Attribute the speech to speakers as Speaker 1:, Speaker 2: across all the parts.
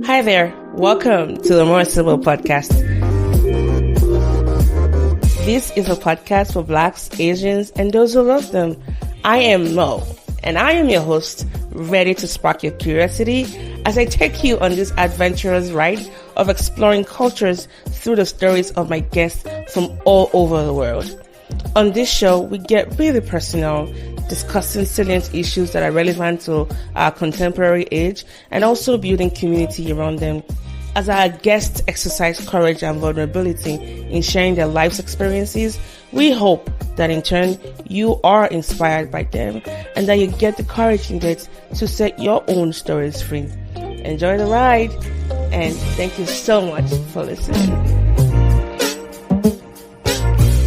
Speaker 1: Hi there, welcome to the More Sibyl podcast. This is a podcast for Blacks, Asians, and those who love them. I am Mo, and I am your host, ready to spark your curiosity as I take you on this adventurous ride of exploring cultures through the stories of my guests from all over the world. On this show, we get really personal, discussing salient issues that are relevant to our contemporary age and also building community around them. As our guests exercise courage and vulnerability in sharing their life's experiences, we hope that in turn you are inspired by them and that you get the courage needed to set your own stories free. Enjoy the ride, and thank you so much for listening.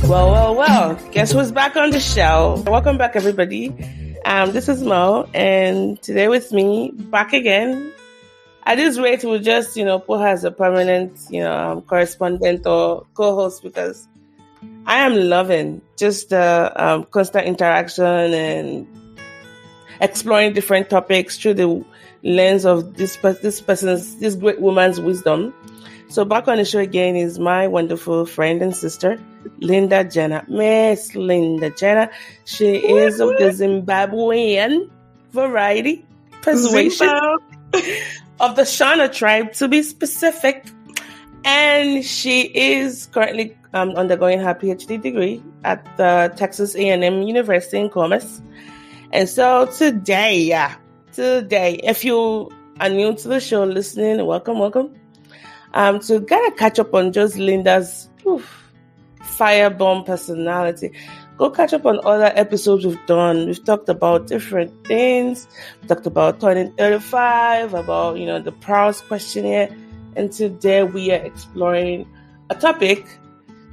Speaker 1: Well, guess who's back on the show? Welcome back, everybody. This is Mo, and today with me, back again. At this rate, we'll just, put her as a permanent, correspondent or co-host, because I am loving just the constant interaction and exploring different topics through the lens of this great woman's wisdom. So back on the show again is my wonderful friend and sister, Linda Jena. Miss Linda Jena. She is of the Zimbabwean variety persuasion of the Shona tribe, to be specific. And she is currently undergoing her PhD degree at the Texas A&M University in Commerce. And so today, if you are new to the show listening, welcome. To kind of catch up on just Linda's firebomb personality, go catch up on other episodes we've done. We've talked about different things. We talked about turning 35, about, the Prowse questionnaire. And today we are exploring a topic,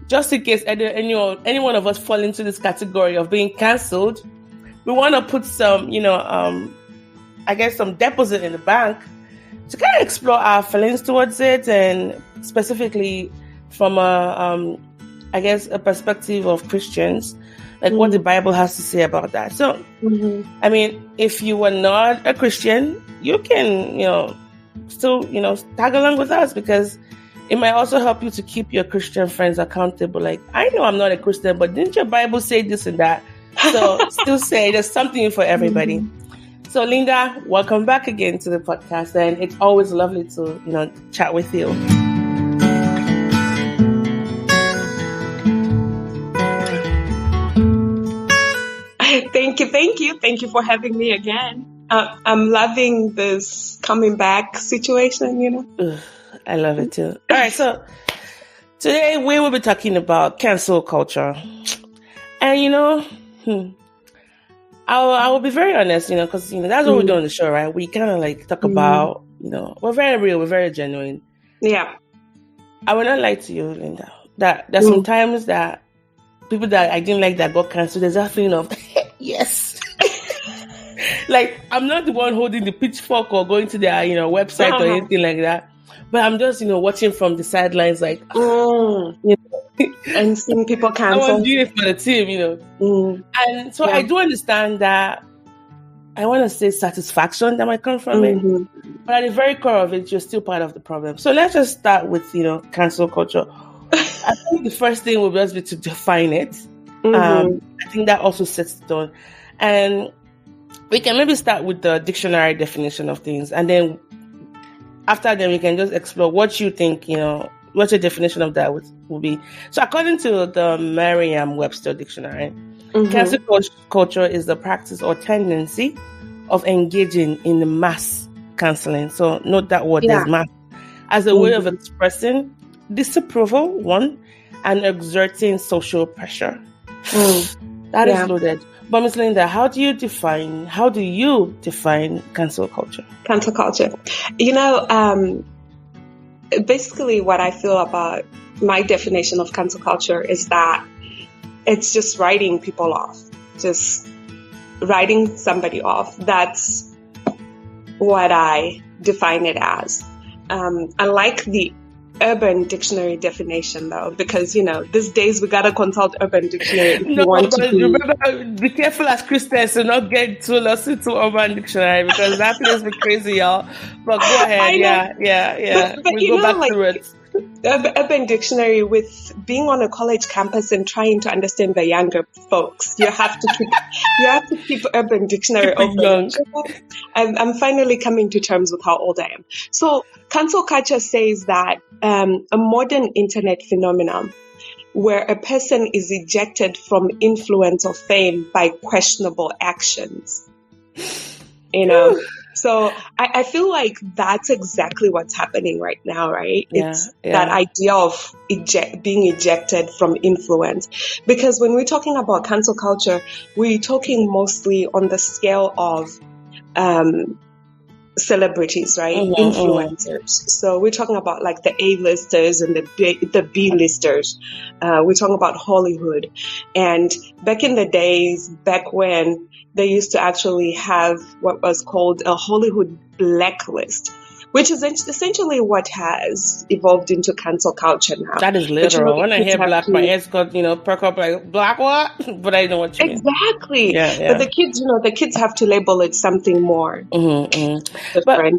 Speaker 1: just in case any one of us fall into this category of being cancelled. We want to put some, some deposit in the bank to kind of explore our feelings towards it, and specifically from a perspective of Christians, like what the Bible has to say about that. So, if you were not a Christian, you can, still, tag along with us, because it might also help you to keep your Christian friends accountable. Like, I know I'm not a Christian, but didn't your Bible say this and that? So still say there's something for everybody. So, Linda, welcome back again to the podcast, and it's always lovely to, chat with you.
Speaker 2: Thank you for having me again. I'm loving this coming back situation,
Speaker 1: I love it too. All right, so today we will be talking about cancel culture. And, I will be very honest, because, that's what we do on the show, right? We kind of talk about, we're very real, we're very genuine.
Speaker 2: Yeah. I
Speaker 1: will not lie to you, Linda, that there's sometimes that people that I didn't like that got canceled, there's that feeling of, yes. I'm not the one holding the pitchfork or going to their, website or anything like that. But I'm just, watching from the sidelines,
Speaker 2: and seeing people cancel.
Speaker 1: I was doing it for the team, And so I do understand that. I want to say satisfaction that might come from it. But at the very core of it, you're still part of the problem. So let's just start with, cancel culture. I think the first thing will just be to define it. I think that also sets the tone. And we can maybe start with the dictionary definition of things. And then after that, we can just explore what you think, what your definition of that would be. So according to the Merriam-Webster dictionary, cancel culture is the practice or tendency of engaging in the mass canceling. So note that word is mass, as a way of expressing disapproval, one, and exerting social pressure. That is loaded. But Ms. Linda, how do you define cancel culture?
Speaker 2: Cancel culture. Basically what I feel about my definition of cancel culture is that it's just writing people off. Just writing somebody off. That's what I define it as. I like the Urban Dictionary definition, though, because, these days we got to consult Urban Dictionary if
Speaker 1: No,
Speaker 2: you want
Speaker 1: but
Speaker 2: to be...
Speaker 1: remember, be careful as Christians to not get too lost into Urban Dictionary, because that place be crazy, y'all. But go ahead. Yeah.
Speaker 2: But
Speaker 1: We go back to it.
Speaker 2: Urban Dictionary, with being on a college campus and trying to understand the younger folks, you have to keep Urban Dictionary open. I'm finally coming to terms with how old I am. So cancel culture says that a modern internet phenomenon where a person is ejected from influence or fame by questionable actions. So I feel like that's exactly what's happening right now, right? It's that idea of being ejected from influence. Because when we're talking about cancel culture, we're talking mostly on the scale of celebrities, right? Influencers. So we're talking about like the A-listers and the B-listers. We're talking about Hollywood. And back in the days, back when they used to actually have what was called a Hollywood blacklist, which is essentially what has evolved into cancel culture now.
Speaker 1: That is literal. When I hear black, my ears got, perk up like, black what? But I know what you mean.
Speaker 2: Exactly.
Speaker 1: Yeah.
Speaker 2: But the kids have to label it something more different.
Speaker 1: But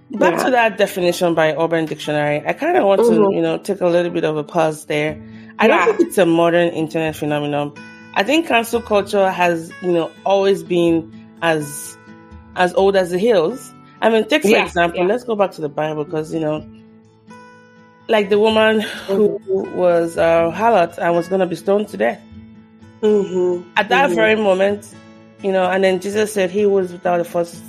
Speaker 1: back to that definition by Urban Dictionary, I kind of want to, take a little bit of a pause there. I don't think it's a modern internet phenomenon. I think cancel culture has, always been as old as the hills. I mean, take for example, let's go back to the Bible, because, like the woman who was harlot and was going to be stoned to death. At that very moment, and then Jesus said he was without the first,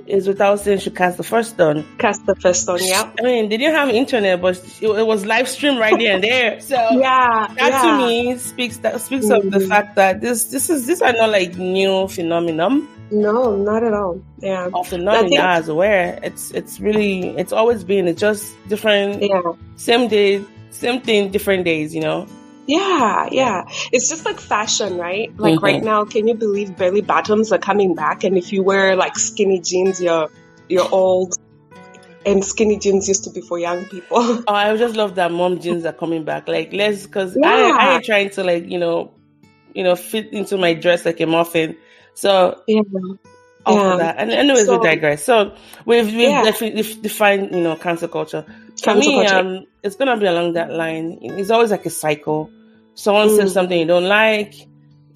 Speaker 1: is without sin should cast the first stone.
Speaker 2: Cast the first stone, yeah.
Speaker 1: I mean, they didn't have internet, but it was live streamed right there and there. So that to me speaks of the fact that these are not like new phenomenon.
Speaker 2: No, not at all. Yeah.
Speaker 1: Of phenomenon as aware. It's always been, it's just different, same day, same thing, different days,
Speaker 2: Yeah. It's just like fashion, right? Like right now, can you believe belly bottoms are coming back? And if you wear like skinny jeans, you're old. And skinny jeans used to be for young people.
Speaker 1: Oh, I just love that mom jeans are coming back. Like, because I ain't trying to like, fit into my dress like a muffin. So, off of that. And anyways, we digress. So, we've definitely defined, cancel culture. For me, it's going to be along that line. It's always like a cycle. Someone says something you don't like,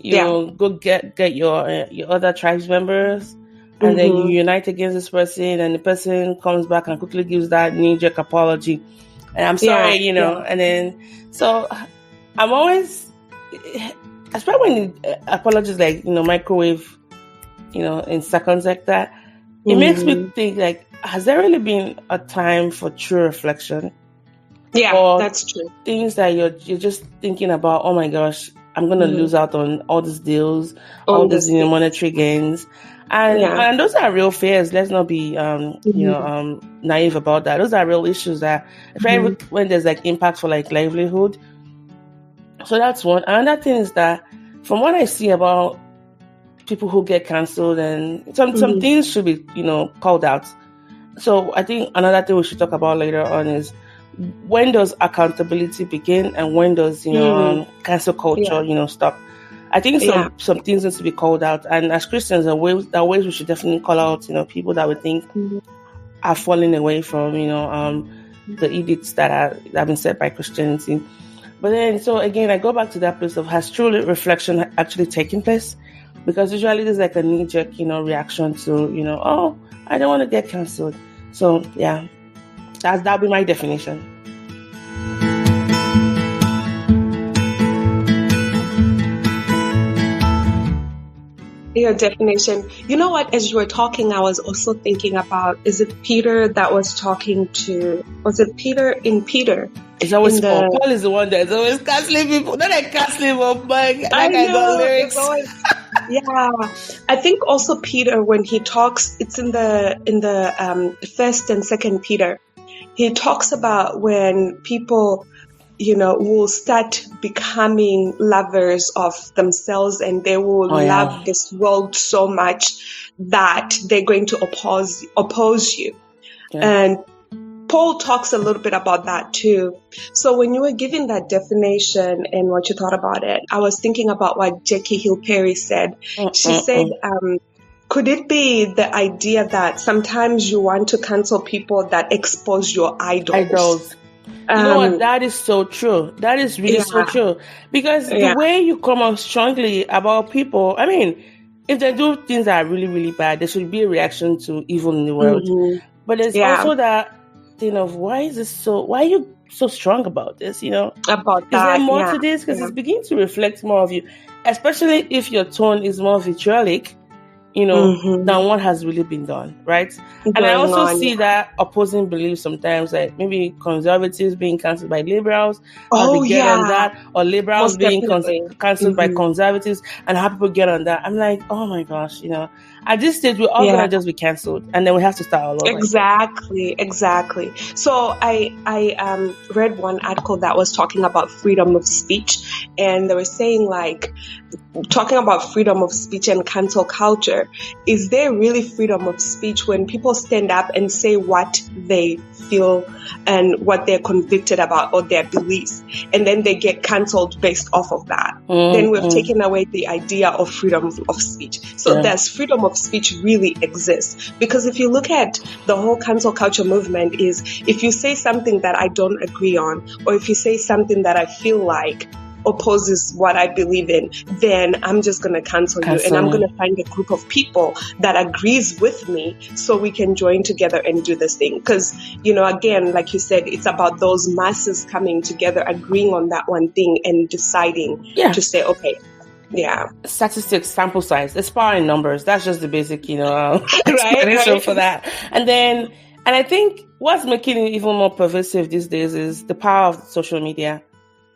Speaker 1: go get your other tribes members, and then you unite against this person, and the person comes back and quickly gives that knee-jerk apology. And I'm sorry, and then, so I'm always, especially when the apologies like, microwave, in seconds like that, it makes me think like, has there really been a time for true reflection?
Speaker 2: Yeah,
Speaker 1: or
Speaker 2: that's true.
Speaker 1: Things that you're just thinking about, oh my gosh, I'm going to lose out on all these deals, all these monetary gains. And those are real fears. Let's not be, naive about that. Those are real issues that, especially when there's like impact for like livelihood. So that's one. Another thing is that from what I see about people who get cancelled, and some things should be, called out. So I think another thing we should talk about later on is, when does accountability begin and when does, cancel culture, stop? I think some things need to be called out. And as Christians, there are ways we should definitely call out, people that we think are falling away from, the edicts that have been set by Christianity. But then, so again, I go back to that place of, has true reflection actually taken place? Because usually there's like a knee-jerk, reaction to, oh, I don't want to get cancelled. So yeah, that'll be my definition.
Speaker 2: Your definition. You know what? As you were talking, I was also thinking about, is it Peter that was talking to, was it Peter in Peter?
Speaker 1: It's always Paul. Paul is the one that's always canceling people. Not like canceling, but I got lyrics.
Speaker 2: Yeah, I think also Peter, when he talks, it's in the first and second Peter. He talks about when people, will start becoming lovers of themselves, and they will love this world so much that they're going to oppose you. Yeah. Paul talks a little bit about that too. So when you were giving that definition and what you thought about it, I was thinking about what Jackie Hill Perry said. She said, could it be the idea that sometimes you want to cancel people that expose your idols?
Speaker 1: You know what? That is so true. That is really so true. Because the way you come out strongly about people, I mean, if they do things that are really, really bad, there should be a reaction to evil in the world. But there's also that thing of why are you so strong about this?
Speaker 2: About that.
Speaker 1: Is there more to this? Because it's beginning to reflect more of you, especially if your tone is more vitriolic, than what has really been done, right? And I also see that opposing beliefs sometimes, like maybe conservatives being cancelled by liberals, how they get on that, or liberals being cancelled by conservatives, and how people get on that. I'm like, oh my gosh, at this stage, we're all going to just be cancelled, and then we have to start all over.
Speaker 2: Exactly. So I read one article that was talking about freedom of speech, and they were saying, talking about freedom of speech and cancel culture, is there really freedom of speech when people stand up and say what they feel and what they're convicted about or their beliefs, and then they get cancelled based off of that? Then we've taken away the idea of freedom of speech. So does freedom of speech really exist? Because if you look at the whole cancel culture movement, is if you say something that I don't agree on, or if you say something that I feel like opposes what I believe in, then I'm just going to cancel you, and I'm going to find a group of people that agrees with me so we can join together and do this thing. Because, again, like you said, it's about those masses coming together, agreeing on that one thing and deciding to say, okay,
Speaker 1: statistics, sample size, there's power in numbers. That's just the basic, explanation for that. And I think what's making it even more pervasive these days is the power of social media.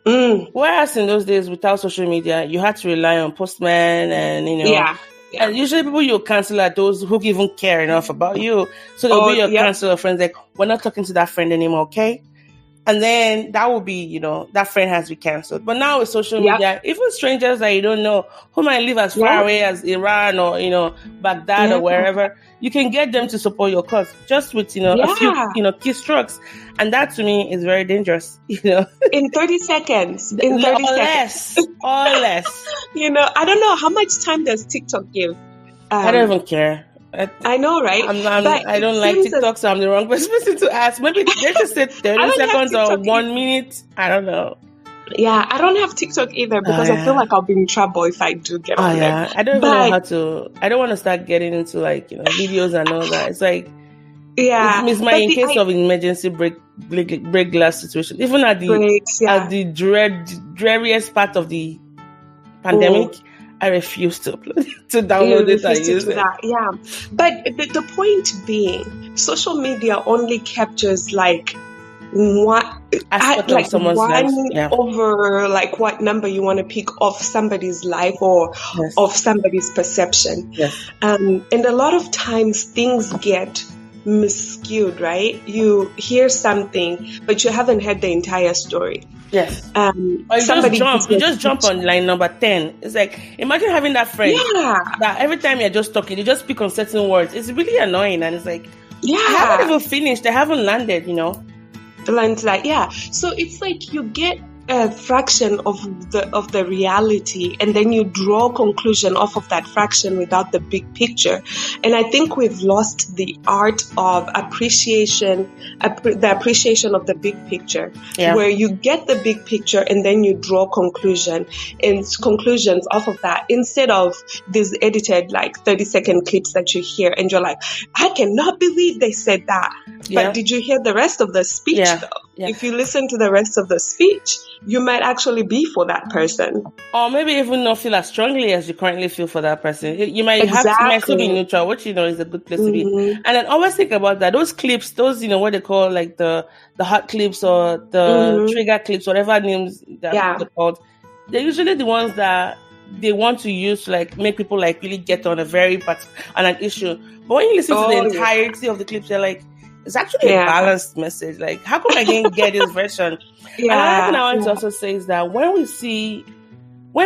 Speaker 1: Whereas in those days, without social media, you had to rely on postmen and, and usually people you'll cancel are those who even care enough about you. So they'll be your cancel friends, like, we're not talking to that friend anymore, okay? And then that will be, that friend has to be cancelled. But now with social media, even strangers that you don't know, who might live as far away as Iran or, Baghdad or wherever, you can get them to support your cause just with, a few, keystrokes. And that to me is very dangerous,
Speaker 2: In 30 seconds. In 30 seconds.
Speaker 1: Or less.
Speaker 2: I don't know, how much time does TikTok give?
Speaker 1: I don't even care.
Speaker 2: I know, right?
Speaker 1: I don't like TikTok, so I'm the wrong person to ask. Maybe they just said 30 seconds or 1 minute. I don't know.
Speaker 2: Yeah, I don't have TikTok either because I feel like I'll be in trouble if I do get on there.
Speaker 1: I don't even know how to. I don't want to start getting into videos and all that. It's like, it's in case of emergency break glass situation. Even at the dreariest part of the pandemic. I refuse to download it and use it.
Speaker 2: Yeah, but the point being, social media only captures one over what number you want to pick of somebody's life or of somebody's perception.
Speaker 1: Yes.
Speaker 2: And a lot of times things get miscued, right? You hear something, but you haven't heard the entire story.
Speaker 1: Yes. Or you just jump on line number 10. It's like, imagine having that friend that every time you're just talking, you just speak on certain words. It's really annoying, and it's like, they haven't even finished, they haven't landed,
Speaker 2: So it's like you get a fraction of the reality, and then you draw conclusion off of that fraction without the big picture. And I think we've lost the art of appreciation, the appreciation of the big picture, where you get the big picture and then you draw conclusions off of that, instead of these edited 30-second clips that you hear and you're like, I cannot believe they said that. But did you hear the rest of the speech though? If you listen to the rest of the speech, you might actually be for that person.
Speaker 1: Or maybe even not feel as strongly as you currently feel for that person. You might might still be neutral, which, is a good place to be. And then always think about that. Those clips, those, what they call the hot clips or the trigger clips, whatever names that they're called. They're usually the ones that they want to use to make people really get on on an issue. But when you listen to the entirety of the clips, you're like, it's actually a balanced message. How come I didn't get this version? Another thing I want to also say is that when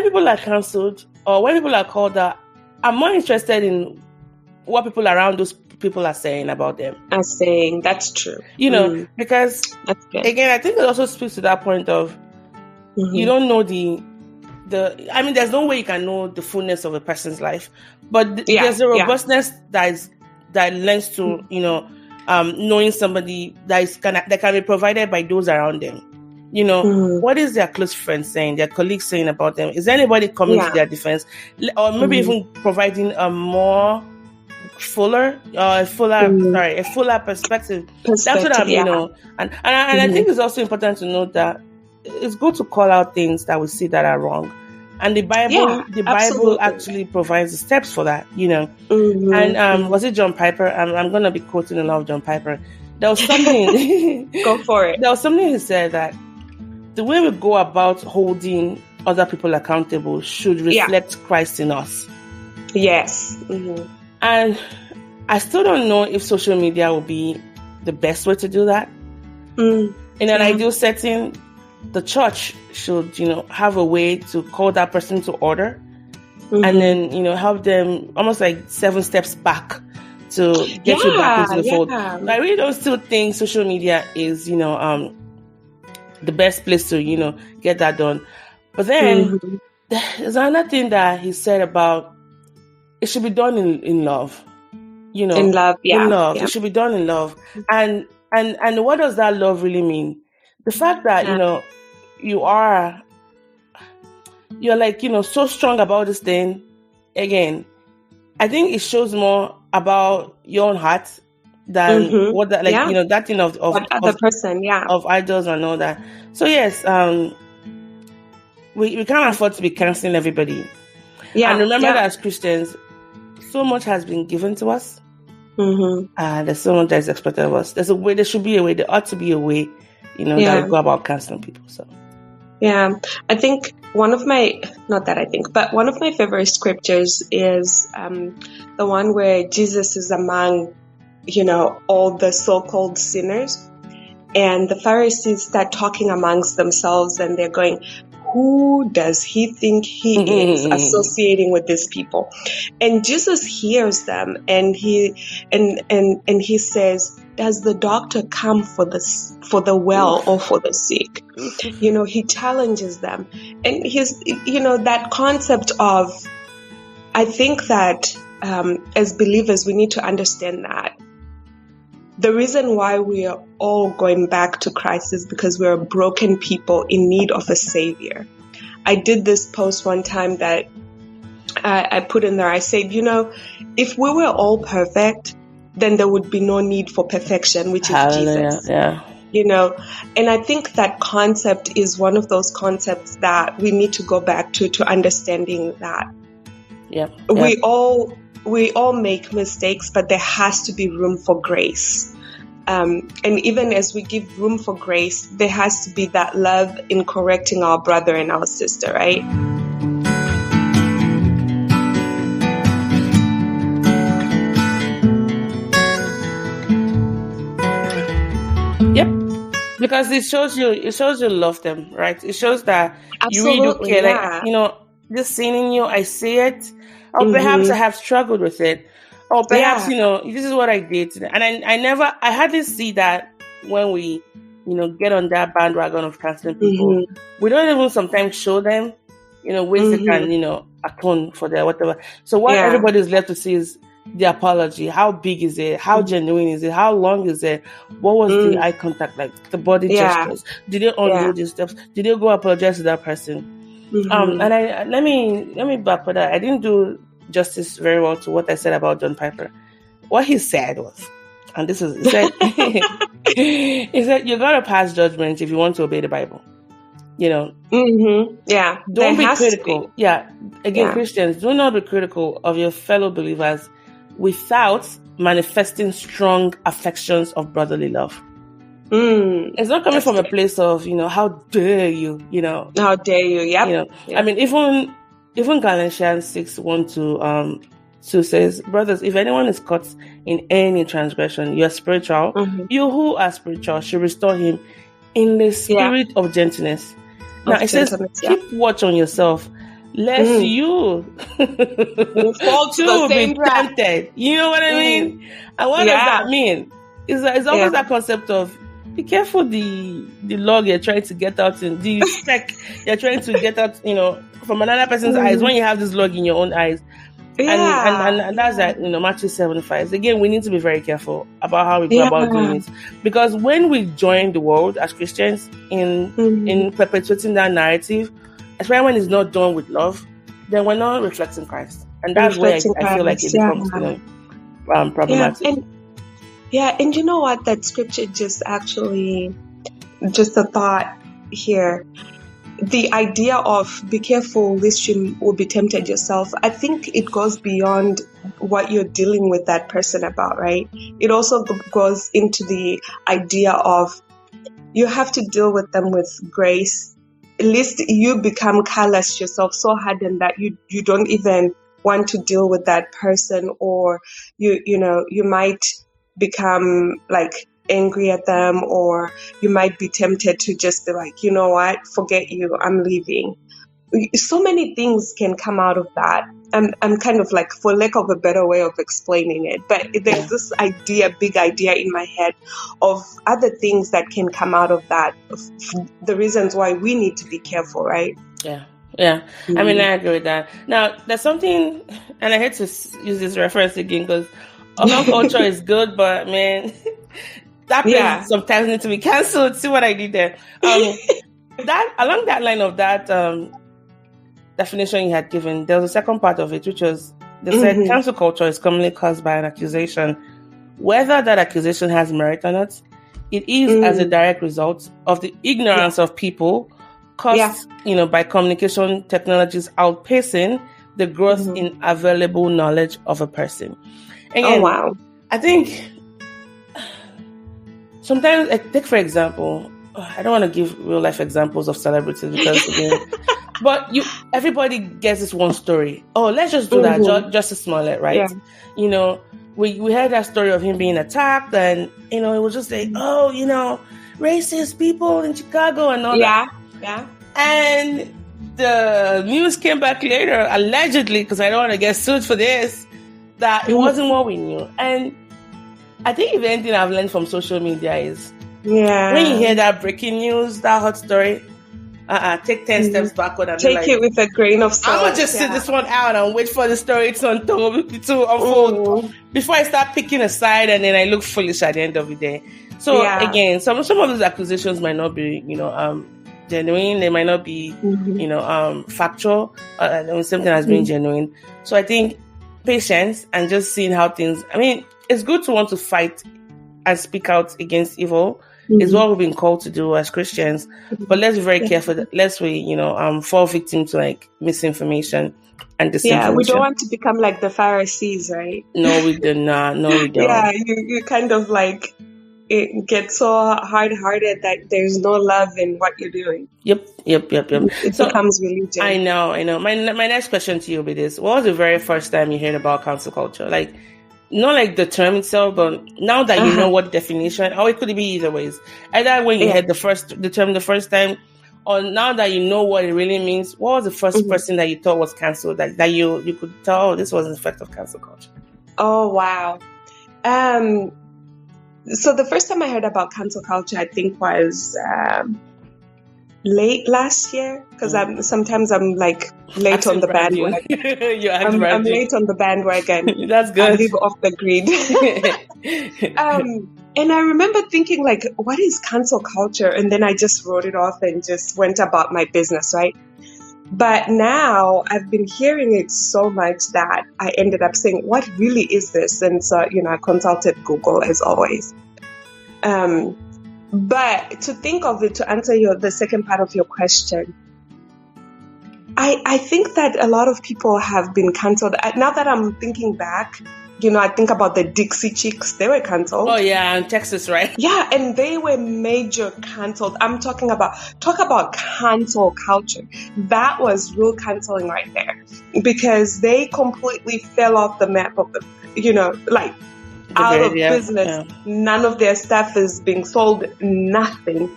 Speaker 1: people are cancelled or when people are called out, I'm more interested in what people around those people are saying about them.
Speaker 2: I'm saying that's true.
Speaker 1: Because again, I think it also speaks to that point of you don't know there's no way you can know the fullness of a person's life, but there's a robustness that lends to knowing somebody that can be provided by those around them. What is their close friends saying, their colleagues saying about them? Is anybody coming to their defense, or maybe even providing a fuller perspective? That's what I'm, and I think it's also important to note that it's good to call out things that we see that are wrong. And the Bible actually provides the steps for that, And was it John Piper? I'm going to be quoting a lot of John Piper. There was something.
Speaker 2: Go for it.
Speaker 1: There was something he said that the way we go about holding other people accountable should reflect Christ in us.
Speaker 2: Yes.
Speaker 1: And I still don't know if social media will be the best way to do that. In an ideal setting, the church should, have a way to call that person to order and then, help them almost like 7 steps back to get you back into the fold. I really don't still think social media is, the best place to, get that done. But then there's another thing that he said about it should be done in love. In love, In love. Yeah. It should be done in love. And what does that love really mean? The fact that, you're like, so strong about this thing. Again, I think it shows more about your own heart than what that, that thing of other person, of idols and all that. So yes, we can't afford to be canceling everybody. Yeah. And remember that as Christians, so much has been given to us. There's so much that is expected of us. There's a way, there should be a way, there ought to be a way, that we go about canceling people. So
Speaker 2: I think one of my favorite scriptures is the one where Jesus is among, all the so-called sinners, and the Pharisees start talking amongst themselves, and they're going, who does he think he is associating with these people? And Jesus hears them, and he says, does the doctor come for the well or for the sick? He challenges them. And he's, that concept of, I think that as believers, we need to understand that the reason why we are all going back to Christ is because we're broken people in need of a savior. I did this post one time that I put in there. I said, if we were all perfect, then there would be no need for perfection, which is Jesus.
Speaker 1: Yeah.
Speaker 2: And I think that concept is one of those concepts that we need to go back to understanding that we all make mistakes, but there has to be room for grace. And even as we give room for grace, there has to be that love in correcting our brother and our sister, right?
Speaker 1: Because it shows you love them, right? It shows that you really do care. Like, this sin in you, I see it. Or perhaps I have struggled with it. Or perhaps, this is what I did today. And I hardly see that when we, get on that bandwagon of canceling people. We don't even sometimes show them, ways they can, atone for their whatever. So what everybody's left to see is the apology. How big is it? How genuine is it? How long is it? What was the eye contact like? The body gestures? Did they undo these steps? Did they go apologize to that person? And let me back for that. I didn't do justice very well to what I said about John Piper. What he said was, and this is, he said, you gotta pass judgment if you want to obey the Bible.
Speaker 2: Don't
Speaker 1: be critical. Again, Christians, do not be critical of your fellow believers without manifesting strong affections of brotherly love. It's not coming from a place of, how dare you,
Speaker 2: How dare you, yep.
Speaker 1: I mean, even Galatians 6:1-2 says, brothers, if anyone is caught in any transgression, you are spiritual. You who are spiritual should restore him in the spirit of gentleness. Now, it says, keep watch on yourself, lest you
Speaker 2: fall to the
Speaker 1: too
Speaker 2: same
Speaker 1: be
Speaker 2: trap.
Speaker 1: tempted. You know what I mean? And what does that mean? It's always that concept of be careful the log you're trying to get out in, the speck you're trying to get out, from another person's eyes when you have this log in your own eyes. And that's that, Matthew 7:5. Again, we need to be very careful about how we go about doing it. Because when we join the world as Christians in perpetuating that narrative, especially when it's not done with love, then we're not reflecting Christ. And that's where I feel like it becomes problematic.
Speaker 2: And you know what? That scripture just a thought here. The idea of be careful lest you will be tempted yourself, I think it goes beyond what you're dealing with that person about, right? It also goes into the idea of you have to deal with them with grace. At least you become callous yourself, so hardened that you don't even want to deal with that person, or you might become like angry at them, or you might be tempted to just be like, you know what, forget you, I'm leaving. So many things can come out of that. I'm kind of like, for lack of a better way of explaining it, but there's this big idea in my head of other things that can come out of that, the reasons why we need to be careful, right?
Speaker 1: Yeah. I mean, I agree with that. Now, there's something, and I hate to use this reference again because urban culture is good, but man, that place sometimes needs to be cancelled. See what I did there? That along that line of that definition you had given, there was a second part of it, which was they said cancel culture is commonly caused by an accusation, whether that accusation has merit or not. It is as a direct result of the ignorance of people caused, by communication technologies outpacing the growth in available knowledge of a person. Again, I think sometimes, take for example, I don't want to give real life examples of celebrities because, but everybody gets this one story. Oh, let's just do that. Justice Smollett, right? Yeah. We heard that story of him being attacked, and it was just like, racist people in Chicago and all that.
Speaker 2: Yeah.
Speaker 1: And the news came back later, allegedly, because I don't want to get sued for this, that it wasn't what we knew. And I think if anything I've learned from social media is when you hear that breaking news, that hot story, take 10 steps backward and
Speaker 2: take it with a grain of salt.
Speaker 1: I'm going to just sit this one out and wait for the story to unfold before I start picking a side and then I look foolish at the end of the day. So again, some of those accusations might not be, genuine. They might not be, factual. The same thing as being genuine. So I think patience and just seeing how things, it's good to want to fight and speak out against evil is what we've been called to do as Christians. But let's be very careful that lest we, fall victim to like misinformation and disinformation. Yeah,
Speaker 2: we don't want to become like the Pharisees, right?
Speaker 1: No, we do not. No, we don't.
Speaker 2: Yeah, you kind of like it gets so hard-hearted that there's no love in what you're doing.
Speaker 1: Yep. It
Speaker 2: becomes religion.
Speaker 1: I know. My next question to you will be this: what was the very first time you heard about cancel culture? Like, not like the term itself, but now that you know what definition, or it could be either ways. Either when you heard the term the first time, or now that you know what it really means, what was the first person that you thought was canceled that you could tell this was an effect of cancel culture?
Speaker 2: Oh, wow. So the first time I heard about cancel culture, I think was late last year, because sometimes I'm like late on the bandwagon. I'm late on the bandwagon.
Speaker 1: That's good.
Speaker 2: I live off the grid. And I remember thinking like, what is cancel culture? And then I just wrote it off and just went about my business, right? But now I've been hearing it so much that I ended up saying, what really is this? And so, I consulted Google as always. But to think of it, to answer the second part of your question, I think that a lot of people have been cancelled. Now that I'm thinking back, I think about the Dixie Chicks. They were cancelled.
Speaker 1: Oh, yeah, in Texas, right?
Speaker 2: Yeah, and they were major cancelled. I'm talking about cancel culture. That was real cancelling right there, because they completely fell off the map of out of business. Yeah. None of their stuff is being sold. Nothing.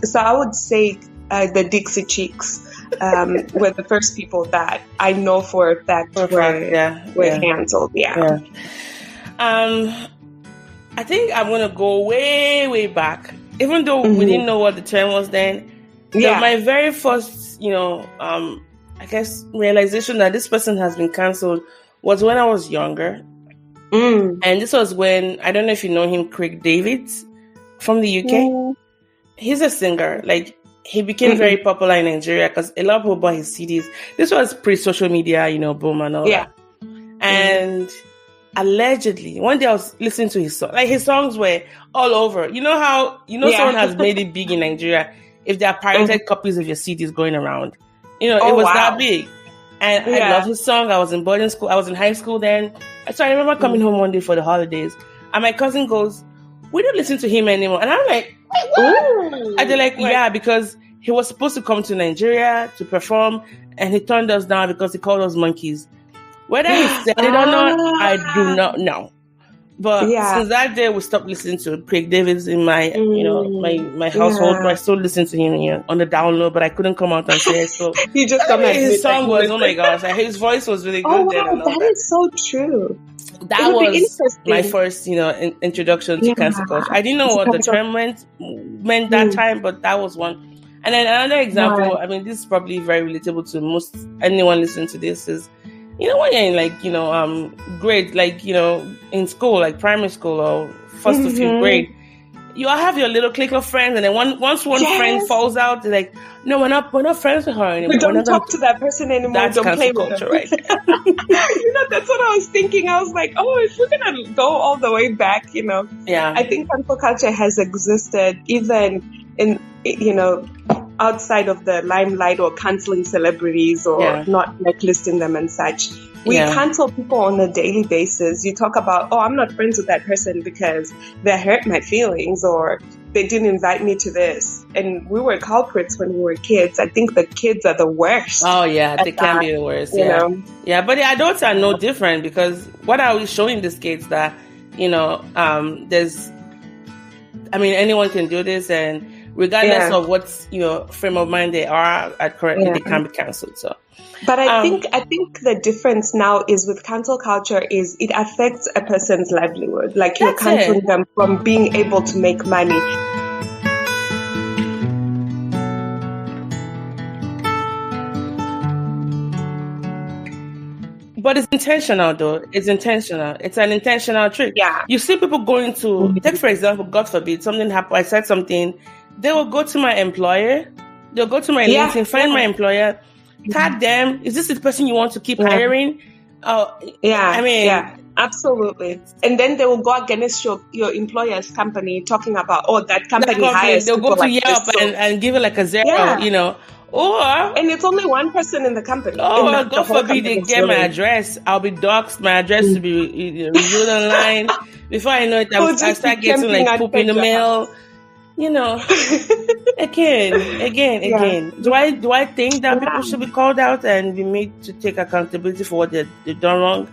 Speaker 2: So I would say the Dixie Chicks. were the first people that I know for a fact were canceled. Yeah.
Speaker 1: I think I'm going to go way, way back. Even though we didn't know what the term was then, my very first, I guess, realization that this person has been canceled was when I was younger. And this was when, I don't know if you know him, Craig David from the UK. He's a singer. Like, he became very popular in Nigeria because a lot of people bought his CDs. This was pre-social media, boom and all that. And allegedly, one day I was listening to his song. Like, his songs were all over. You know how, someone has made it big in Nigeria if there are pirated copies of your CDs going around. It was that big. And I love his song. I was in boarding school. I was in high school then. So I remember coming home one day for the holidays. And my cousin goes, we don't listen to him anymore. And I'm like, wait, what? And they're like, yeah, because he was supposed to come to Nigeria to perform. And he turned us down because he called us monkeys. Whether he said it or not, I do not know. But since that day, we stopped listening to Craig David in my, my household. But I still listen to him on the download, but I couldn't come out and say it. So
Speaker 2: you just
Speaker 1: his song was, oh my gosh, his voice was really good.
Speaker 2: Oh wow, that is so true.
Speaker 1: That was my first, introduction to cancel culture. I didn't know what the term meant that time, but that was one. And then another example, I mean, this is probably very relatable to most anyone listening to this is, when you're in grade, in school, like primary school or first to fifth grade, you all have your little clique of friends, and then once one friend falls out, they're like, no, we're not friends with her anymore.
Speaker 2: We don't talk to that person anymore.
Speaker 1: That's
Speaker 2: don't play
Speaker 1: cancel
Speaker 2: with
Speaker 1: culture, right?
Speaker 2: That's what I was thinking. I was like, if we're gonna go all the way back, I think cancel culture has existed even in outside of the limelight or canceling celebrities or not listing them and such. We cancel people on a daily basis. You talk about, I'm not friends with that person because they hurt my feelings or they didn't invite me to this. And we were culprits when we were kids. I think the kids are the worst.
Speaker 1: Oh, yeah, they can be the worst. Yeah, but the adults are no different because what are we showing these kids that, anyone can do this and regardless of what frame of mind they are at currently, they can be cancelled. So,
Speaker 2: but I think the difference now is with cancel culture is it affects a person's livelihood. Like you're canceling them from being able to make money.
Speaker 1: But it's intentional, though. It's intentional. It's an intentional trick.
Speaker 2: Yeah.
Speaker 1: You see people going to take, for example, God forbid, something happened. I said something. They will go to my employer. They'll go to my LinkedIn, find my employer, tag them. Is this the person you want to keep hiring?
Speaker 2: Absolutely. And then they will go against your employer's company, talking about, that company hires.
Speaker 1: They'll go to Yelp and give it like a 0, Or
Speaker 2: and it's only one person in the company.
Speaker 1: Oh, God forbid they get my address. I'll be doxxed. My address to be reviewed online. Before I know it, I start getting like poop in the mail. Again. Do I think that people should be called out and be made to take accountability for what they've done wrong?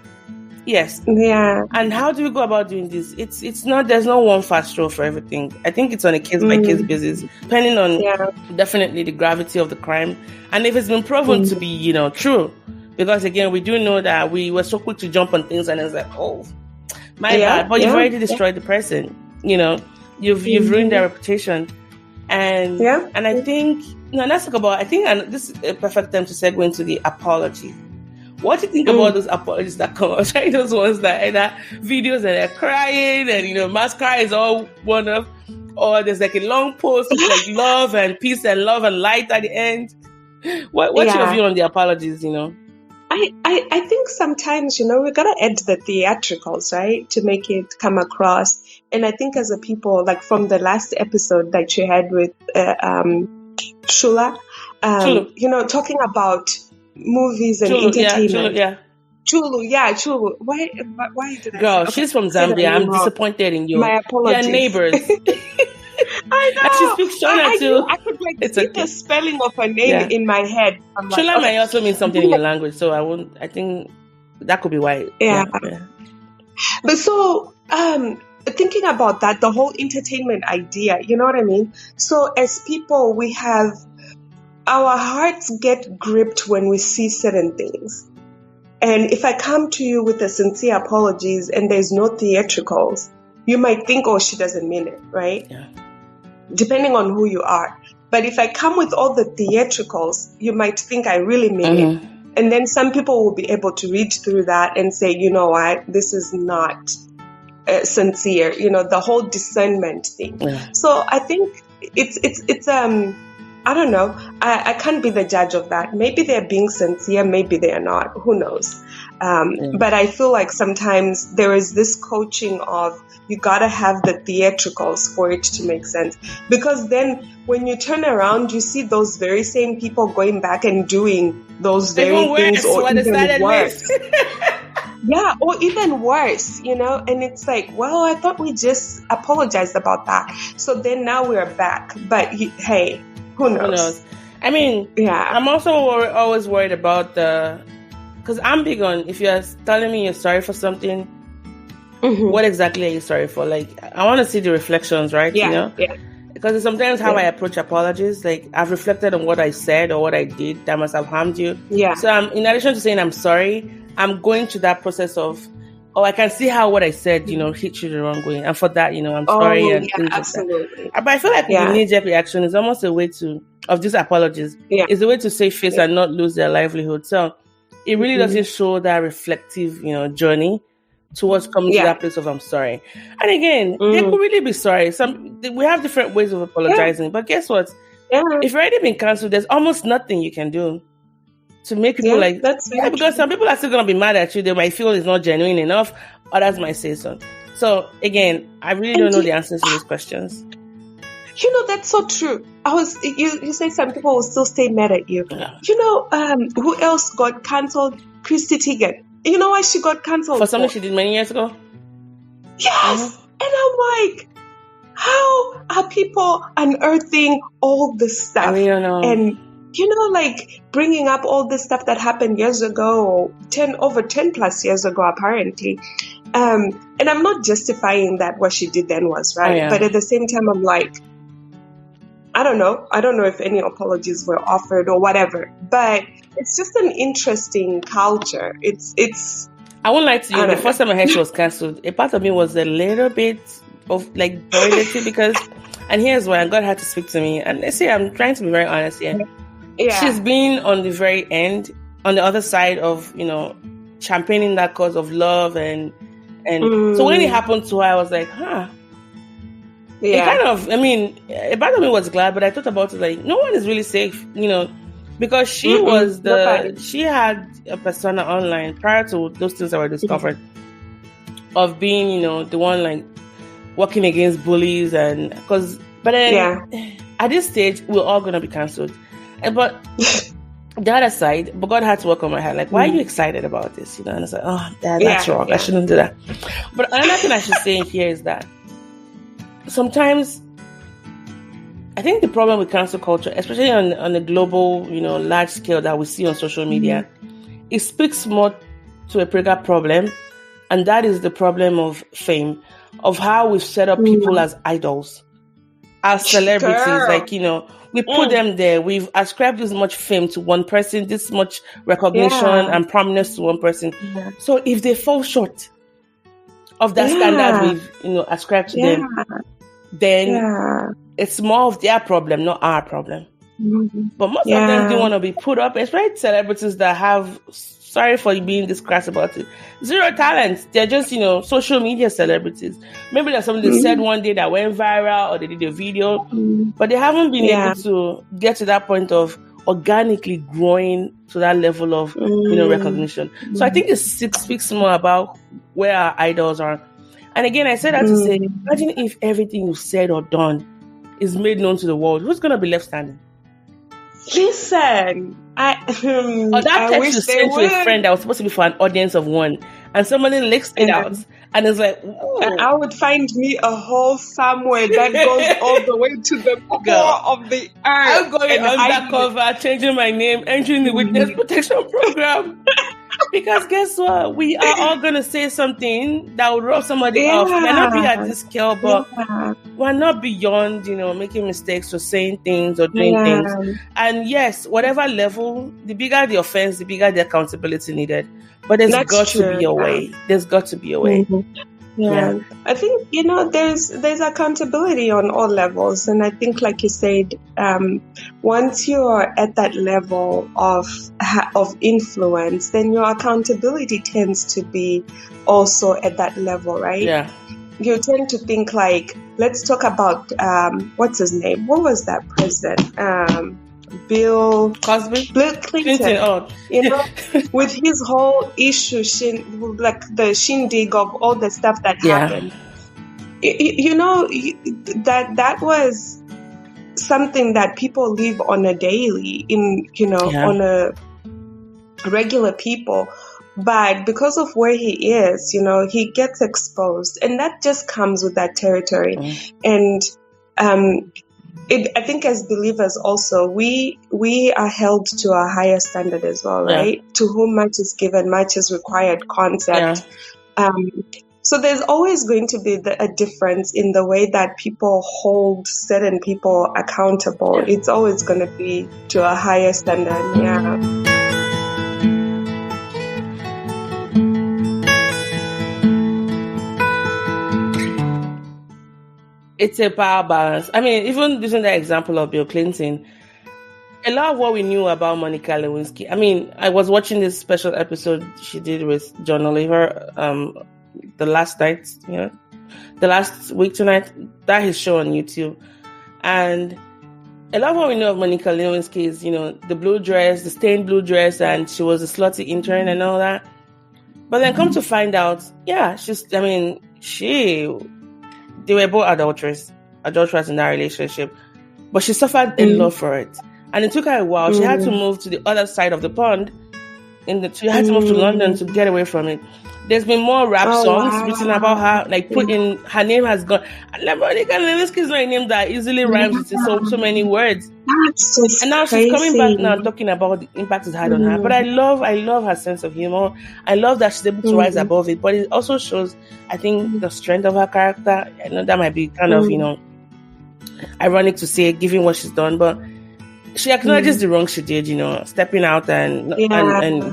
Speaker 1: Yes.
Speaker 2: Yeah.
Speaker 1: And how do we go about doing this? It's not, there's no one fast rule for everything. I think it's on a case by case basis, depending on definitely the gravity of the crime. And if it's been proven to be, true, because again, we do know that we were so quick to jump on things and it's like, my bad. But you've already destroyed the person, you've ruined their reputation. And I think, let's talk about, and this is a perfect time to segue into the apology. What do you think about those apologies that come out? Right? Those ones that either videos and they're crying and, mascara is all one of, or there's like a long post with like love and peace and love and light at the end. What's your view on the apologies,
Speaker 2: I think sometimes, we got to add the theatricals, right? To make it come across. And I think as a people, like from the last episode that you had with Shula, talking about movies and entertainment. Chulu. Why did I
Speaker 1: Girl, she's from Zambia. I'm disappointed in you.
Speaker 2: My apologies.
Speaker 1: They're neighbors.
Speaker 2: I know.
Speaker 1: And she speaks Shona too.
Speaker 2: I could see the spelling of her name in my head.
Speaker 1: Shula might also mean something in your language, so I think that could be why.
Speaker 2: Yeah. But so, thinking about that, the whole entertainment idea, you know what I mean? So as people, we have our hearts get gripped when we see certain things. And if I come to you with a sincere apologies and there's no theatricals, you might think, oh, she doesn't mean it, right?
Speaker 1: Yeah.
Speaker 2: Depending on who you are. But if I come with all the theatricals, you might think I really mean it. And then some people will be able to read through that and say, you know what, this is not sincere, the whole discernment thing.
Speaker 1: Yeah.
Speaker 2: So I think it's I don't know. I can't be the judge of that. Maybe they're being sincere, maybe they are not. Who knows? But I feel like sometimes there is this coaching of you got to have the theatricals for it to make sense. Because then when you turn around, you see those very same people going back and doing those very things or even worse. Yeah, or even worse, and it's like, well, I thought we just apologized about that. So then now we're back. But hey, who knows?
Speaker 1: I mean, I'm also always worried about because I'm big on, if you're telling me you're sorry for something, what exactly are you sorry for? Like, I want to see the reflections, right?
Speaker 2: Yeah.
Speaker 1: Because sometimes how I approach apologies, like I've reflected on what I said or what I did that must have harmed you.
Speaker 2: Yeah.
Speaker 1: So in addition to saying I'm sorry, I'm going through that process of, I can see how what I said, hit you the wrong way. And for that, I'm sorry. And things
Speaker 2: absolutely.
Speaker 1: Like that. But I feel like the knee-jerk reaction is almost a way of these apologies. Is a way to save face and not lose their livelihood. So it really doesn't show that reflective, journey towards coming to that place of I'm sorry. And again, they could really be sorry. We have different ways of apologizing. But guess what? If you've already been cancelled, there's almost nothing you can do to make people because some people are still going to be mad at you. They might feel it's not genuine enough. Others might say so. So again, I really don't know the answers to these questions.
Speaker 2: That's so true. You say some people will still stay mad at you.
Speaker 1: Yeah.
Speaker 2: Who else got cancelled? Christy Teigen. You know why she got cancelled?
Speaker 1: For something she did many years ago?
Speaker 2: Yes. And I'm like, how are people unearthing all this stuff?
Speaker 1: I don't know.
Speaker 2: And like bringing up all this stuff that happened years ago, over 10 plus years ago, apparently. And I'm not justifying that what she did then was right. But at the same time, I'm like, I don't know. I don't know if any apologies were offered or whatever. But it's just an interesting culture. It's.
Speaker 1: I won't lie to you. The first time I heard she was cancelled, a part of me was a little bit of like loyalty because, and here's why, God had to speak to me. And let's say I'm trying to be very honest here. Yeah. She's been on the very end, on the other side of, championing that cause of love and so when it happened to her, I was like, Yeah. It kind of, a part of me was glad, but I thought about it like, no one is really safe, because she was she had a persona online prior to those things that were discovered of being, the one like working against bullies but then at this stage, we're all going to be cancelled. But the other side, but God had to work on my head. Like, why are you excited about this? And I was like, that's wrong. I shouldn't do that. But another thing I should say here is that sometimes I think the problem with cancel culture, especially on a global, large scale that we see on social media, it speaks more to a bigger problem. And that is the problem of fame, of how we've set up people as idols, as celebrities. Sure. Like, we put them there. We've ascribed this much fame to one person, this much recognition and prominence to one person. Yeah. So if they fall short of that standard we've, ascribed to them, then it's more of their problem, not our problem. Mm-hmm. But most of them do want to be put up, especially celebrities that have, sorry for being this crass about it, zero talent. They're just, social media celebrities. Maybe there's something they said one day that went viral or they did a video, but they haven't been able to get to that point of organically growing to that level of, recognition. So I think it speaks more about where our idols are. And again, I said that to say, imagine if everything you've said or done is made known to the world. Who's going to be left standing?
Speaker 2: Listen,
Speaker 1: or that text you sent to a friend that was supposed to be for an audience of one, and somebody leaks it out, and it's like,
Speaker 2: and I would find me a hole somewhere that goes all the way to the core of the earth.
Speaker 1: I'm going undercover, changing my name, entering the witness protection program. Because guess what? We are all going to say something that will rub somebody off. We're not be at this scale, but we're not beyond, making mistakes or saying things or doing things. And yes, whatever level, the bigger the offense, the bigger the accountability needed. But there's got to be a way. There's got to be a way.
Speaker 2: Yeah. I think, there's accountability on all levels. And I think, like you said, once you're at that level of influence, then your accountability tends to be also at that level, right?
Speaker 1: Yeah.
Speaker 2: You tend to think like, let's talk about, what's his name? What was that president? Bill
Speaker 1: Cosby?
Speaker 2: Bill Clinton.
Speaker 1: Oh.
Speaker 2: With his whole issue, like the shindig of all the stuff that happened. That was something that people live on a daily, on a regular people. But because of where he is, he gets exposed, and that just comes with that territory. And I think as believers also, we are held to a higher standard as well, right? To whom much is given, much is required concept. So there's always going to be a difference in the way that people hold certain people accountable. It's always going to be to a higher standard,
Speaker 1: It's a power balance. I mean, even using the example of Bill Clinton, a lot of what we knew about Monica Lewinsky. I mean, I was watching this special episode she did with John Oliver the last night, the last week tonight, that his show on YouTube. And a lot of what we know of Monica Lewinsky is, the blue dress, the stained blue dress, and she was a slutty intern and all that. But then come to find out, they were both adulterers in that relationship. But she suffered a lot for it. And it took her a while. She had to move to the other side of the pond. She had to move to London to get away from it. There's been more rap songs written about her, like her name has gone. Monica Lewinsky is not a name that easily rhymes with so many words. And now she's coming back now talking about the impact it's had on her. But I love her sense of humor. I love that she's able to rise above it. But it also shows, I think, the strength of her character. I know that might be kind of, ironic to say, given what she's done, but she acknowledges the wrong she did, stepping out and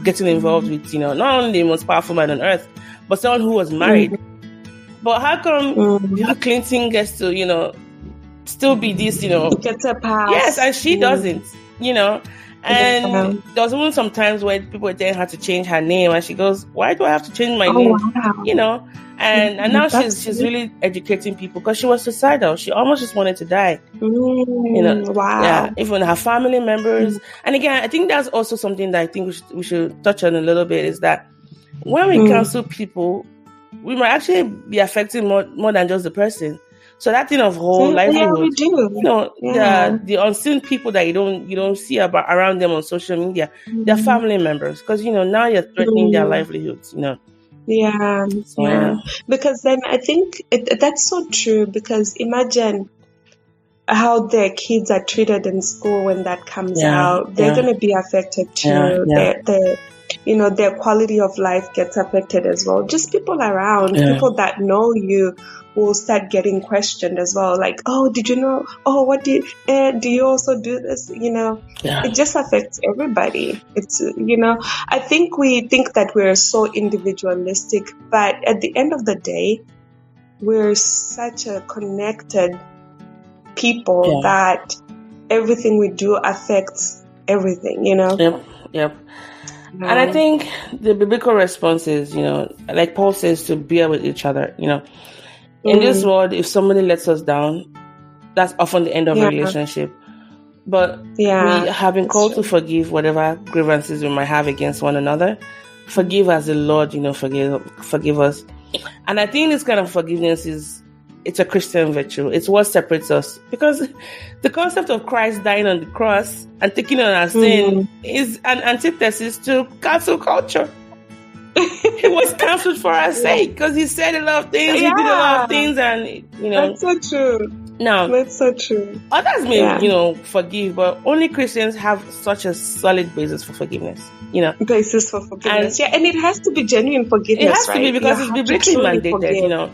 Speaker 1: getting involved with, not only the most powerful man on earth, but someone who was married. But how come Bill Clinton gets to, still be this,
Speaker 2: gets a pass? Yes,
Speaker 1: and she doesn't, And there was even some times where people were telling her to change her name, and she goes, "Why do I have to change my name?"
Speaker 2: Wow.
Speaker 1: And now she's really educating people because she was suicidal. She almost just wanted to die.
Speaker 2: Wow.
Speaker 1: Yeah, even her family members. And again, I think that's also something that I think we should touch on a little bit, is that when we counsel people, we might actually be affecting more than just the person. So that thing of whole livelihood,
Speaker 2: we do.
Speaker 1: The unseen people that you don't see around them on social media, they're family members, because now you're threatening their livelihoods.
Speaker 2: Yeah. Because then I think that's so true, because imagine how their kids are treated in school when that comes out. They're going to be affected too. Their quality of life gets affected as well. Just people around, people that know you will start getting questioned as well. Like, oh, did you know? Oh, what do you also do this? It just affects everybody. It's, I think we think that we're so individualistic, but at the end of the day, we're such a connected people that everything we do affects everything,
Speaker 1: Yep. And I think the biblical response is, like Paul says, to bear with each other, In this world, if somebody lets us down, that's often the end of a relationship. But we have been called to forgive whatever grievances we might have against one another. Forgive as the Lord, forgive us. And I think this kind of forgiveness it's a Christian virtue. It's what separates us. Because the concept of Christ dying on the cross and taking on our sin is an antithesis to cancel culture. He was cancelled for our sake, because he said a lot of things, he did a lot of things, and
Speaker 2: that's so true.
Speaker 1: Now,
Speaker 2: That's so true.
Speaker 1: others may, forgive, but only Christians have such a solid basis for forgiveness,
Speaker 2: Basis for forgiveness. And it has to be genuine forgiveness,
Speaker 1: it has to be,
Speaker 2: right?
Speaker 1: because it's biblically mandated,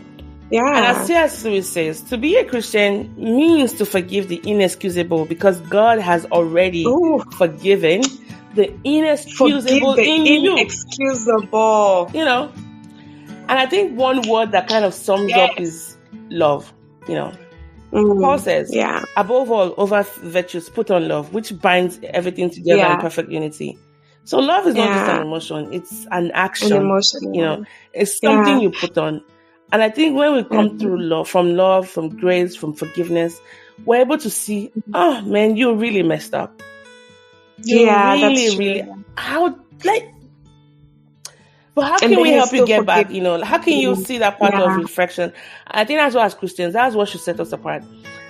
Speaker 2: Yeah.
Speaker 1: And as C.S. Lewis says, to be a Christian means to forgive the inexcusable, because God has already forgiven the inexcusable in you.
Speaker 2: Inexcusable.
Speaker 1: And I think one word that kind of sums up is love, Paul says, above all, over virtues, put on love, which binds everything together in perfect unity. So love is not just an emotion, it's an action.
Speaker 2: An emotion,
Speaker 1: it's something you put on. And I think when we come through love, from grace, from forgiveness, we're able to see, oh man, you really messed up.
Speaker 2: That's true.
Speaker 1: But how can we help you get back? How can you see that part of reflection? I think that's what, as Christians, that's what should set us apart.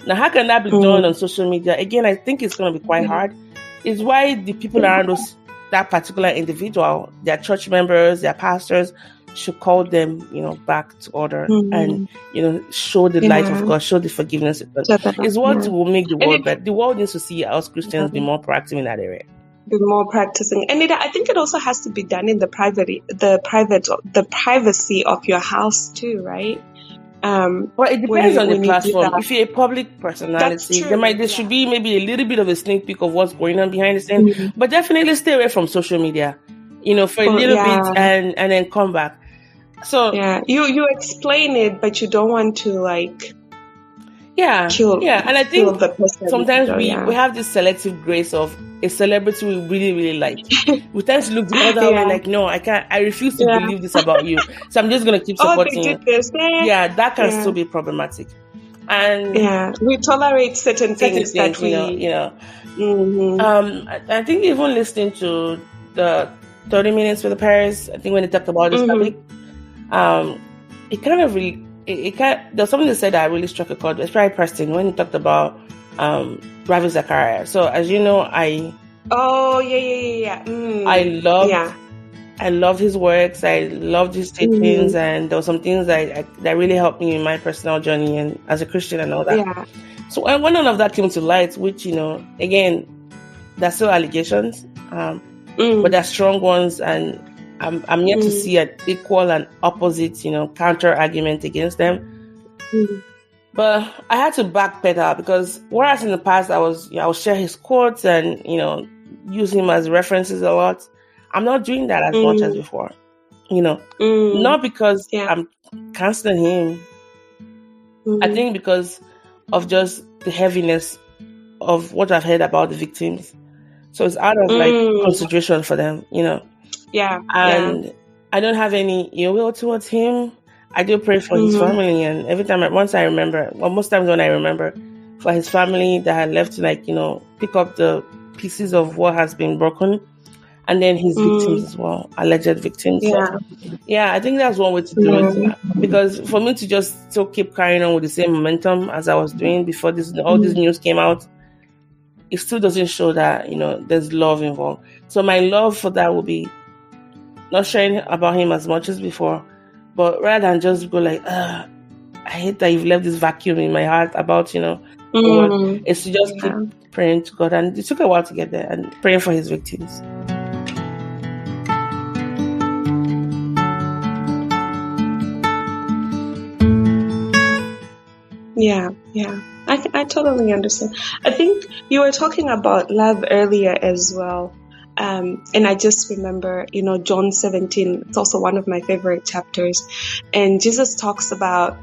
Speaker 1: Now, how can that be done on social media? Again, I think it's going to be quite hard. It's why the people around us, that particular individual, their church members, their pastors, should call them, back to order and, show the light of God, show the forgiveness of God. It's what will make the world better. The world needs to see us Christians be more proactive in that area.
Speaker 2: Be more practicing, and I think it also has to be done in the privacy of your house too, right?
Speaker 1: Well, it depends on the platform. If you're a public personality, there should be maybe a little bit of a sneak peek of what's going on behind the scene, but definitely stay away from social media, for a little bit and then come back. So
Speaker 2: you explain it, but you don't want to kill.
Speaker 1: And I think sometimes we have this selective grace of a celebrity we really, really like. We tend to look the other way, like, no, I can't. I refuse to believe this about you, so I'm just going to keep supporting you. That can still be problematic. And
Speaker 2: we tolerate certain things that we,
Speaker 1: I think even listening to the 30 Minutes with the Paris, I think when they talked about this topic, it kind of really. There's something they said that really struck a chord. It's very interesting when he talked about Ravi Zachariah. So as you know, I loved his works. I loved his teachings, and there were some things that really helped me in my personal journey and as a Christian and all that. So when none of that came to light, which again, there's still allegations, but they're strong ones, and I'm yet to see an equal and opposite, counter argument against them. But I had to backpedal, because whereas in the past I would share his quotes and, use him as references a lot, I'm not doing that as much as before. Not because I'm canceling him. I think because of just the heaviness of what I've heard about the victims. So it's out of consideration for them, And I don't have any ill will towards him. I do pray for his family, and every time, most times when I remember, for his family that had left to pick up the pieces of what has been broken, and then his victims as well, alleged victims. I think that's one way to do it, because for me to just still keep carrying on with the same momentum as I was doing before all this news came out, it still doesn't show that there's love involved. So my love for that will be not sharing about him as much as before, but rather than just go like, I hate that you've left this vacuum in my heart about, God, it's to just keep praying to God. And it took a while to get there, and praying for his victims.
Speaker 2: I totally understand. I think you were talking about love earlier as well. And I just remember, John 17, it's also one of my favorite chapters. And Jesus talks about,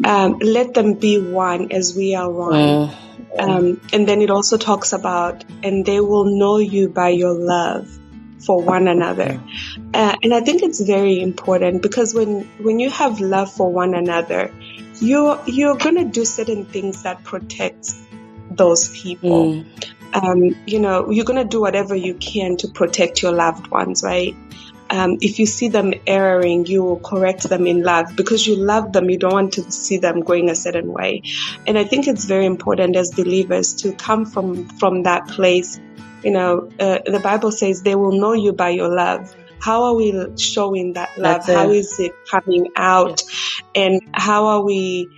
Speaker 2: let them be one as we are one. And then it also talks about, and they will know you by your love for one another. And I think it's very important, because when you have love for one another, you're going to do certain things that protect those people. You're going to do whatever you can to protect your loved ones, right? If you see them erring, you will correct them in love, because you love them. You don't want to see them going a certain way. And I think it's very important as believers to come from that place. The Bible says they will know you by your love. How are we showing that love? How is it coming out? And how are we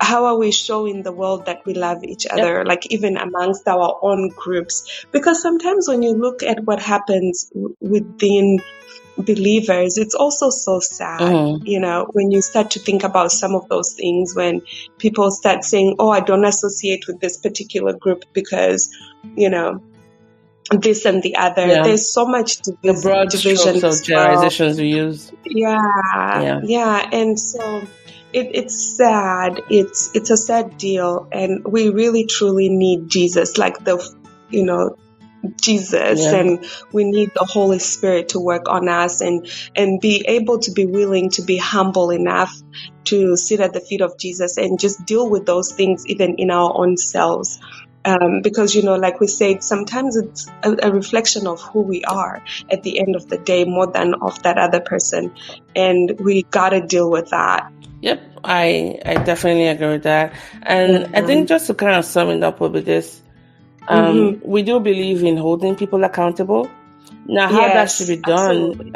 Speaker 2: how are we showing the world that we love each other, like even amongst our own groups? Because sometimes when you look at what happens within believers, it's also so sad, when you start to think about some of those things, when people start saying, oh, I don't associate with this particular group because, this and the other.
Speaker 1: Yeah.
Speaker 2: There's so much
Speaker 1: the broad
Speaker 2: division
Speaker 1: strokes of generalizations we use.
Speaker 2: Yeah. And so it's sad. It's a sad deal. And we really, truly need Jesus, like Jesus, and we need the Holy Spirit to work on us and be able to be willing to be humble enough to sit at the feet of Jesus and just deal with those things even in our own selves. Because, like we said, sometimes it's a reflection of who we are at the end of the day more than of that other person. And we got to deal with that.
Speaker 1: Yep, I definitely agree with that. And I think just to kind of sum it up with this, we do believe in holding people accountable. Now, how that should be done,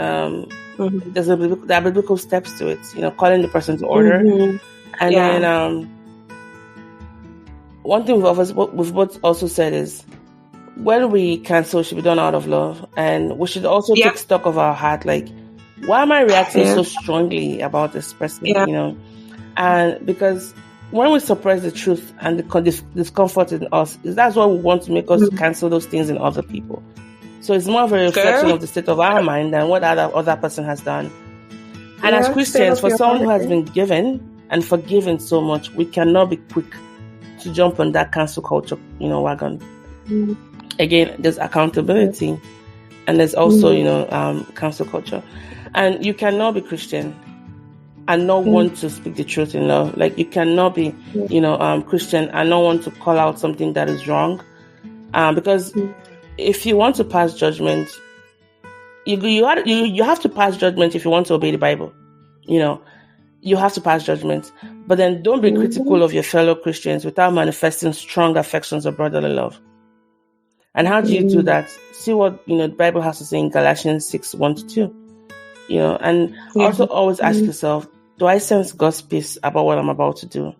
Speaker 1: there are biblical steps to it, calling the person to order. And then one thing we've both also said is when we cancel, it should be done out of love. And we should also take stock of our heart. Like, why am I reacting so strongly about this person, And because when we suppress the truth and the discomfort in us, that's what we want to make us cancel those things in other people. So it's more of a reflection of the state of our mind than what other person has done. And as Christians, for someone who has been given and forgiven so much, we cannot be quick to jump on that cancel culture, wagon. Again, there's accountability, and there's also, cancel culture. And you cannot be Christian and not want to speak the truth in love. Like, you cannot be, Christian and not want to call out something that is wrong. Because if you want to pass judgment, you have to pass judgment if you want to obey the Bible. You have to pass judgment. But then don't be critical of your fellow Christians without manifesting strong affections of brotherly love. And how do you do that? See what, the Bible has to say in Galatians 6:1-2. And also always ask yourself, do I sense God's peace about what I'm about to do?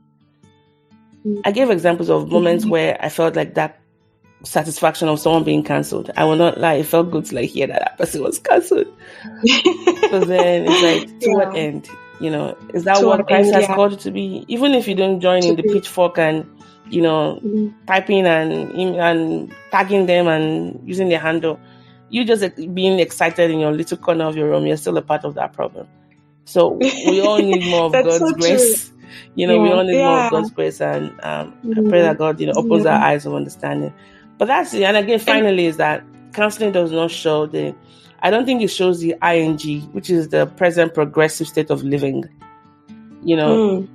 Speaker 1: I gave examples of moments where I felt like that satisfaction of someone being cancelled. I will not lie, it felt good to hear that person was cancelled. So then it's like, to what end? Is that what Christ has called you to be? Even if you don't join in the pitchfork and, typing and tagging them and using their handle, you just being excited in your little corner of your room, you're still a part of that problem. So we all need more of God's grace. We all need more of God's grace. And I pray that God, opens our eyes of understanding. But that's it. And again, finally, is that counseling does not show I don't think it shows the ing, which is the present progressive state of living. You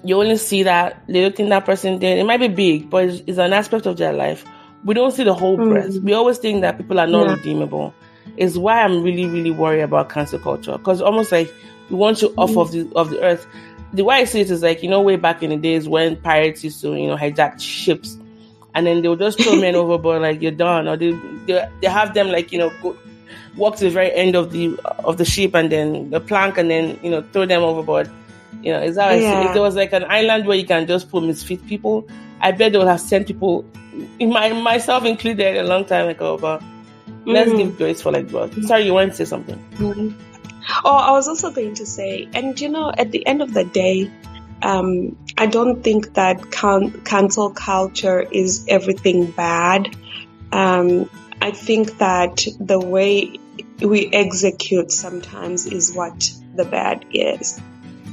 Speaker 1: only see that little thing that person did. It might be big, but it's an aspect of their life. We don't see the whole breadth. We always think that people are not redeemable. It's why I'm really, really worried about cancel culture. Because almost like we want you off of the earth. The way I see it is like, way back in the days when pirates used to, hijack ships. And then they would just throw men overboard like you're done. Or they have them go walk to the very end of the ship and then the plank and then, throw them overboard. Is that I see. If there was like an island where you can just put misfit people, I bet they would have sent people, myself included, a long time ago. But let's give grace for God. Sorry, you wanted to say something.
Speaker 2: Oh, I was also going to say, and at the end of the day, I don't think that cancel culture is everything bad. I think that the way we execute sometimes is what the bad is.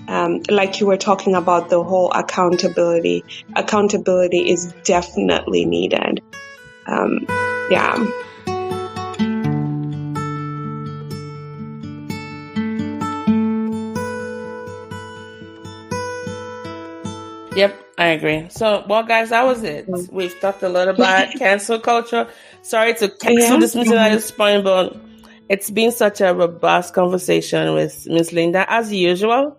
Speaker 2: Like you were talking about the whole accountability. Accountability is definitely needed.
Speaker 1: Yep, I agree. So, well, guys, that was it. We've talked a lot about cancel culture. Sorry to cancel this meeting at this point, but it's been such a robust conversation with Miss Linda, as usual.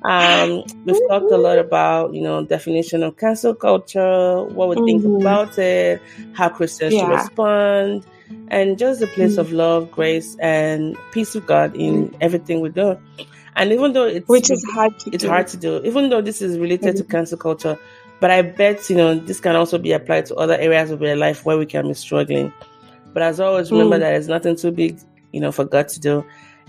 Speaker 1: We've talked a lot about, definition of cancel culture, what we think about it, how Christians should respond, and just the place of love, grace, and peace of God in everything we do. And even though
Speaker 2: which is hard to
Speaker 1: it's
Speaker 2: do.
Speaker 1: hard to do, even though this is related to cancel culture, but I bet, this can also be applied to other areas of your life where we can be struggling. But as always, remember that there's nothing too big, for God to do.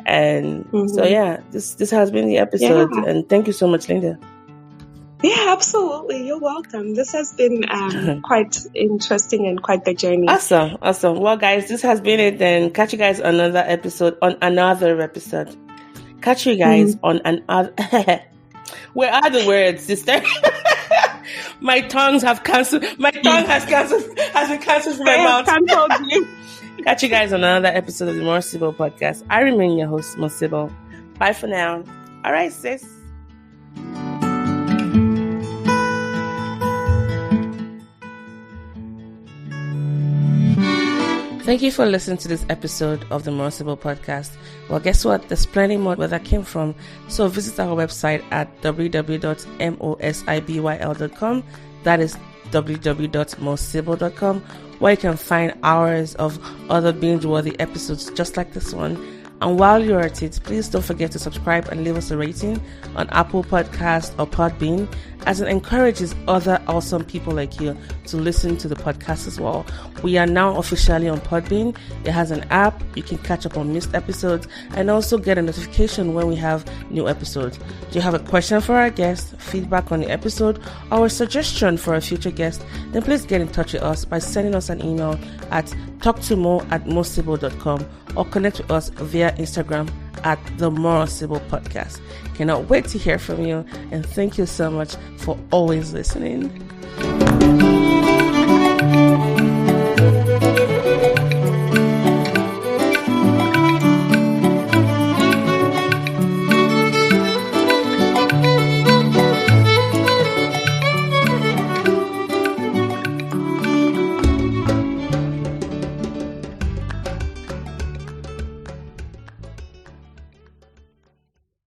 Speaker 1: And so, yeah, this has been the episode. Yeah. And thank you so much, Linda.
Speaker 2: Yeah, absolutely. You're welcome. This has been quite interesting and quite the journey.
Speaker 1: Awesome. Well, guys, this has been it. Then catch you guys on another episode. Catch you guys on another. Where are the words, sister? My tongues have cancelled. My tongue has been cancelled from my mouth.
Speaker 2: Cancelled you.
Speaker 1: Catch you guys on another episode of the More Sibyl podcast. I remain your host, More Sibyl. Bye for now. All right, sis. Thank you for listening to this episode of the More Sibyl podcast. Well, guess what? There's plenty more where that came from. So visit our website at www.mosibyl.com. That is www.moresibyl.com, where you can find hours of other binge-worthy episodes just like this one. And while you're at it, please don't forget to subscribe and leave us a rating on Apple Podcast or Podbean, as it encourages other awesome people like you to listen to the podcast as well. We are now officially on Podbean. It has an app. You can catch up on missed episodes and also get a notification when we have new episodes. Do you have a question for our guest, feedback on the episode, or a suggestion for a future guest? Then please get in touch with us by sending us an email at talktomo@moresibyl.com or connect with us via Instagram at the More Sibyl podcast. Cannot wait to hear from you, and thank you so much for always listening.